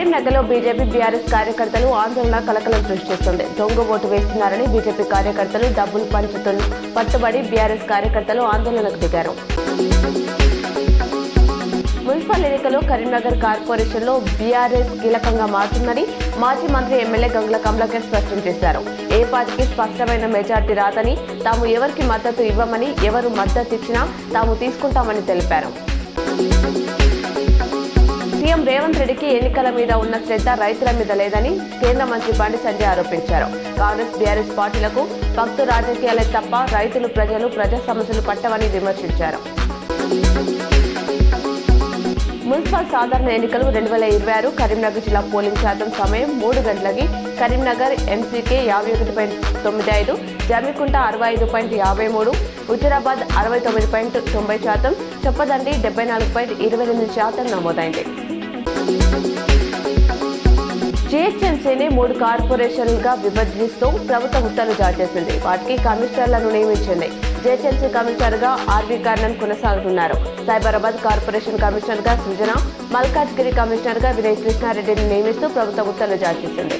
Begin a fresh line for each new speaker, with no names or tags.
కరీంనగర్లో BJP BRS కార్యకర్తలు ఆందోళన కలకలం సృష్టిస్తుంది. దొంగ ఓటు వేస్తున్నారని బీజేపీ కార్యకర్తలు డబ్బులు పట్టుబడి బీఆర్ఎస్ కార్యకర్తలు ఆందోళనకు దిగారు. మున్సిపల్ ఎన్నికల్లో కరీంనగర్ కార్పొరేషన్లో బీఆర్ఎస్ కీలకంగా మారుతుందని మాజీ మంత్రి ఎమ్మెల్యే గంగుల కమలాకర్ స్పష్టం చేశారు. ఏ పార్టీకి స్పష్టమైన మెజార్టీ రాదని, తాము ఎవరికి మద్దతు ఇవ్వమని, ఎవరు మద్దతు ఇచ్చినా తాము తీసుకుంటామని తెలిపారు. సీఎం రేవంత్ రెడ్డికి ఎన్నికల మీద ఉన్న శ్రద్ధ రైతుల మీద లేదని కేంద్ర మంత్రి బండి సంజయ్ ఆరోపించారు. కాంగ్రెస్ బీఆర్ఎస్ పార్టీలకు భక్తు రాజకీయాలే తప్ప రైతులు ప్రజా సమస్యలు పట్టవని విమర్శించారు. మున్సిపల్ సాధారణ ఎన్నికలు 2026 కరీంనగర్ జిల్లా పోలింగ్ శాతం సమయం 3 గంటలకి కరీంనగర్ ఎంసీకే 51.95, జమ్మికుంట 65.53, హుజురాబాద్ 69.90%, చొప్పదండి 74.28% నమోదైంది. జీహెచ్ఎంసీని 3 కార్పొరేషన్లుగా విభజిస్తూ ప్రభుత్వం ఉత్తర్వులు జారీ చేసింది. వాటికి కమిషనర్లను నియమించింది. జీహెచ్ఎంసీ కమిషనర్గా ఆర్వి కర్ణన్ కొనసాగుతున్నారు. సైబరాబాద్ కార్పొరేషన్ కమిషనర్గా సృజన, మల్కాజ్గిరి కమిషనర్గా వినయ్ కృష్ణారెడ్డిని నియమిస్తూ ప్రభుత్వం ఉత్తర్వులు జారీ చేసింది.